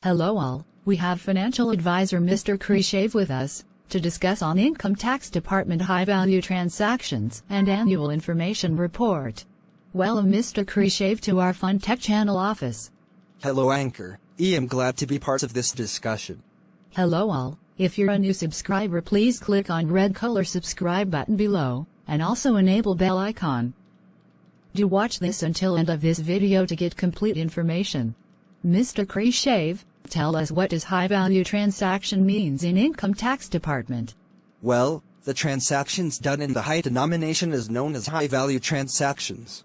Hello all, we have financial advisor Mr. Krishave with us to discuss on Income Tax Department high-value transactions and annual information report. Welcome Mr. Krishave to our FunTech channel office. Hello Anchor, I am glad to be part of this discussion. Hello all, if you're a new subscriber please click on red color subscribe button below, and also enable bell icon. Do watch this until end of this video to get complete information. Mr. Krishave, tell us what does high-value transaction means in Income Tax Department. Well, the transactions done in the high denomination is known as high-value transactions.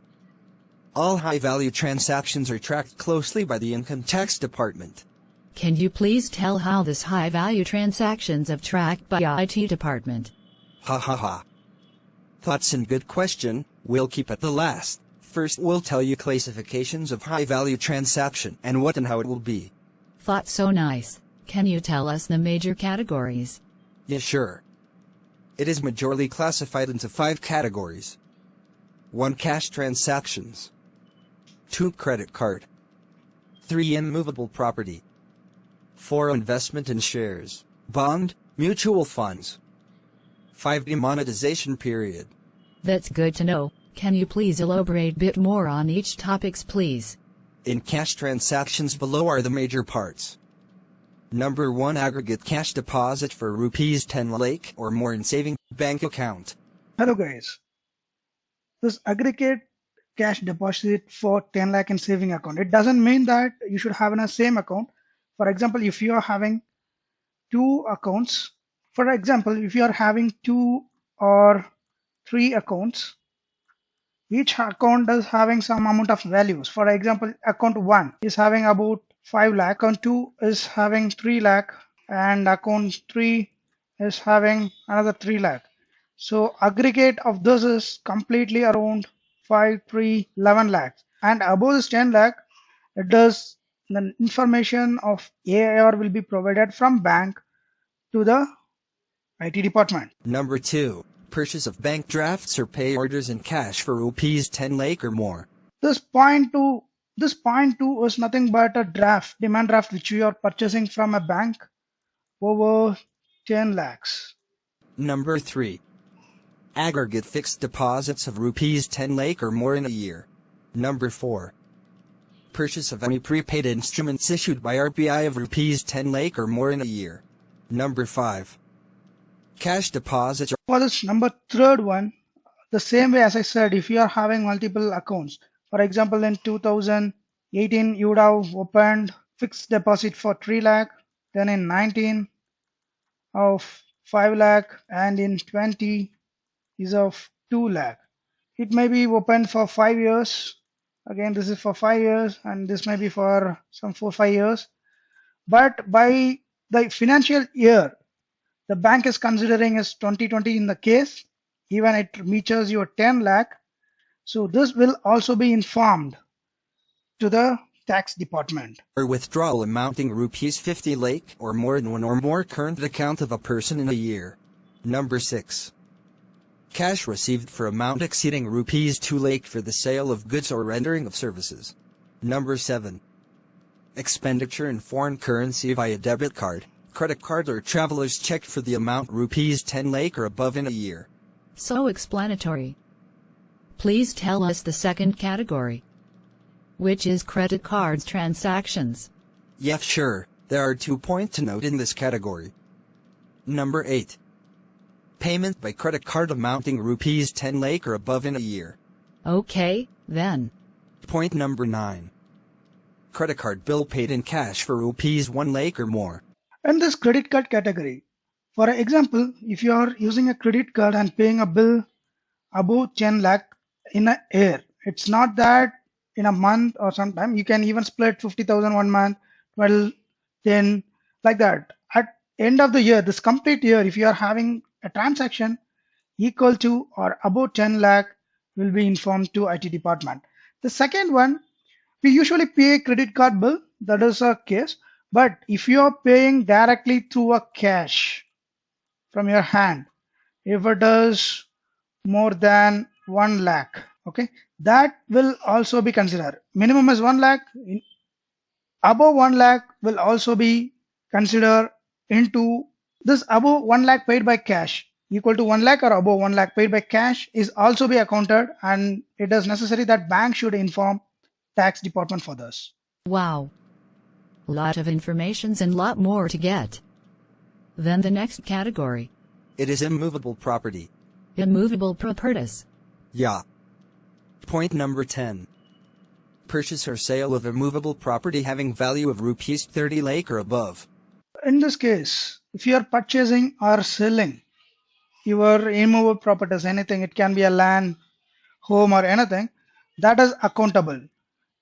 All high-value transactions are tracked closely by the Income Tax Department. Can you please tell how this high-value transactions are tracked by IT Department? Ha ha ha. That's a good question, we'll keep at the last. First we'll tell you classifications of high-value transaction and what and how it will be. Thought so nice. Can you tell us the major categories? Yeah, sure. It is majorly classified into 5 categories. 1. Cash transactions. 2. Credit card. 3. Immovable property. 4. Investment in shares, bond, mutual funds. 5. Demonetization period. That's good to know. Can you please elaborate a bit more on each topics please? In cash transactions below are the major parts. Number 1. Aggregate cash deposit for rupees 10 lakh or more in saving bank account. Hello guys, this aggregate cash deposit for 10 lakh in saving account, it doesn't mean that you should have in a same account. For example, if you are having 2 accounts, for example, if you are having 2 or 3 accounts, each account is having some amount of values. For example, account 1 is having about 5 lakh, account 2 is having 3 lakh, and account 3 is having another 3 lakh. So aggregate of this is completely around 5, 3, 11 lakhs. And above this 10 lakh, it does the information of AIR will be provided from bank to the IT department. Number 2. Purchase of bank drafts or pay orders in cash for rupees 10 lakh or more. This point 2 is nothing but a draft, demand draft, which we are purchasing from a bank over 10 lakhs. Number 3. Aggregate fixed deposits of rupees 10 lakh or more in a year. Number 4. Purchase of any prepaid instruments issued by RBI of rupees 10 lakh or more in a year. Number 5. Cash deposits. For this number 3rd one, the same way as I said, if you are having multiple accounts, for example in 2018 you would have opened fixed deposit for 3 lakh, then in 19 of 5 lakh, and in 20 is of 2 lakh. It may be opened for 5 years. Again, this is for 5 years, and this may be for some 4-5 years. But by the financial year, the bank is considering as 2020 in the case, even it reaches your 10 lakh. So this will also be informed to the tax department. Or withdrawal amounting rupees 50 lakh or more in one or more current account of a person in a year. Number 6. Cash received for amount exceeding rupees 2 lakh for the sale of goods or rendering of services. Number 7. Expenditure in foreign currency via debit card, credit card or traveler's check for the amount rupees 10 lakh or above in a year. So explanatory. Please tell us the second category, which is credit cards transactions. Yeah, sure. There are 2 points to note in this category. Number 8. Payment by credit card amounting rupees 10 lakh or above in a year. Okay, then. Point number 9. Credit card bill paid in cash for rupees 1 lakh or more. In this credit card category, for example, if you are using a credit card and paying a bill above 10 lakh in a year, it's not that in a month or sometime, you can even split 50,000 one month, 12, 10, like that. At end of the year, this complete year, if you are having a transaction equal to or above 10 lakh, will be informed to IT department. The second one, we usually pay credit card bill, that is a case. But if you are paying directly through a cash from your hand, if it is more than 1 lakh, okay, that will also be considered. Minimum is 1 lakh, above 1 lakh will also be considered into this. Above 1 lakh paid by cash equal to 1 lakh or above 1 lakh paid by cash is also be accounted, and it is necessary that bank should inform tax department for this. Wow. Lot of informations and lot more to get. Then the next category. It is immovable property. Immovable properties. Yeah. Point number 10. Purchase or sale of immovable property having value of rupees 30 lakh or above. In this case, if you are purchasing or selling your immovable properties, anything, it can be a land, home or anything, that is accountable.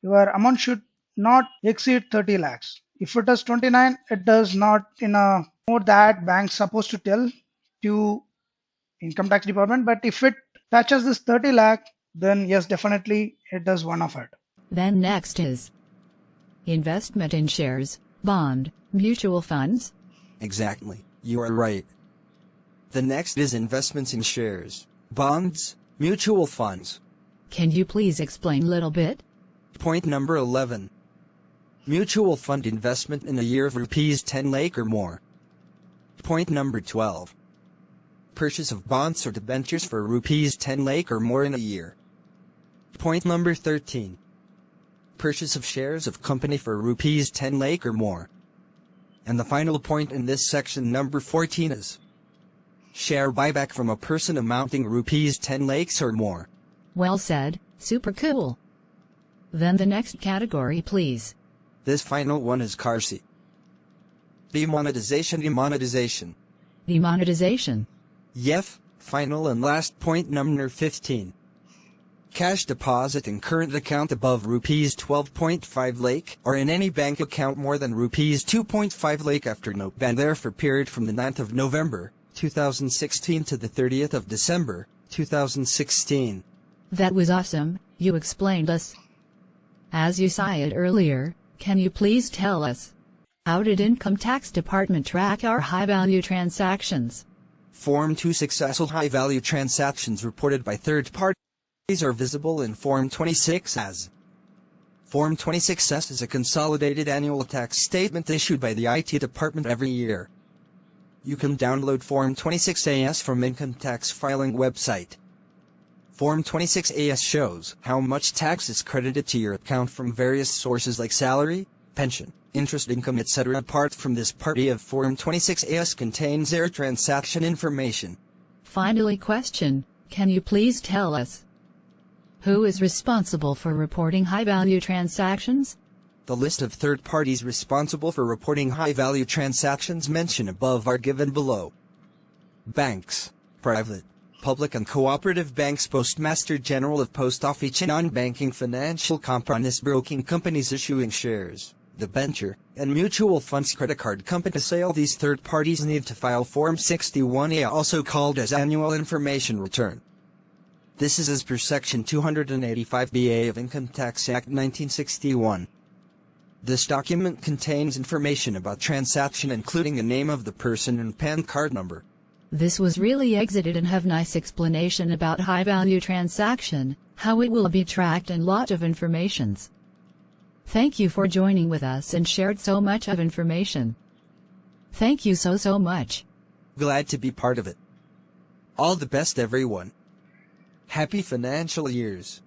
Your amount should not exceed 30 lakhs. If it is 29, it does not in a mode that bank's supposed to tell to income tax department. But if it touches this 30 lakh, then yes, definitely it does one of it. Then next is investment in shares, bond, mutual funds. Exactly, you are right. The next is investments in shares, bonds, mutual funds. Can you please explain a little bit? Point number 11. Mutual fund investment in a year of rupees 10 lakh or more. Point number 12. Purchase of bonds or debentures for rupees 10 lakh or more in a year. Point number 13. Purchase of shares of company for rupees 10 lakh or more. And the final point in this section, number 14, is share buyback from a person amounting rupees 10 lakhs or more. Well said, super cool. Then the next category, please. This final one is Karsi. Demonetization. Demonetization. Yef, final and last point number 15. Cash deposit in current account above rupees 12.5 lakh or in any bank account more than rupees 2.5 lakh after no ban there for period from the 9th of November 2016 to the 30th of December 2016. That was awesome, you explained us. As you cited earlier, can you please tell us, how did Income Tax Department track our high-value transactions? Form 2 successful high-value transactions reported by third parties are visible in Form 26S. Form 26S is a consolidated annual tax statement issued by the IT department every year. You can download Form 26AS from Income Tax Filing website. Form 26AS shows how much tax is credited to your account from various sources like salary, pension, interest income, etc. Apart from this, part of Form 26AS contains their transaction information. Finally, question, can you please tell us, who is responsible for reporting high-value transactions? The list of third parties responsible for reporting high-value transactions mentioned above are given below. Banks, private, public and cooperative banks, Postmaster General of Post Office, non-banking financial companies, broking companies issuing shares, debenture, and mutual funds, credit card companies. Sale. These third parties need to file Form 61A, also called as Annual Information Return. This is as per Section 285BA of Income Tax Act 1961. This document contains information about transaction including the name of the person and PAN card number. This was really exited and have nice explanation about high-value transaction, how it will be tracked and lot of informations. Thank you for joining with us and shared so much of information. Thank you so much. Glad to be part of it. All the best, everyone. Happy financial years.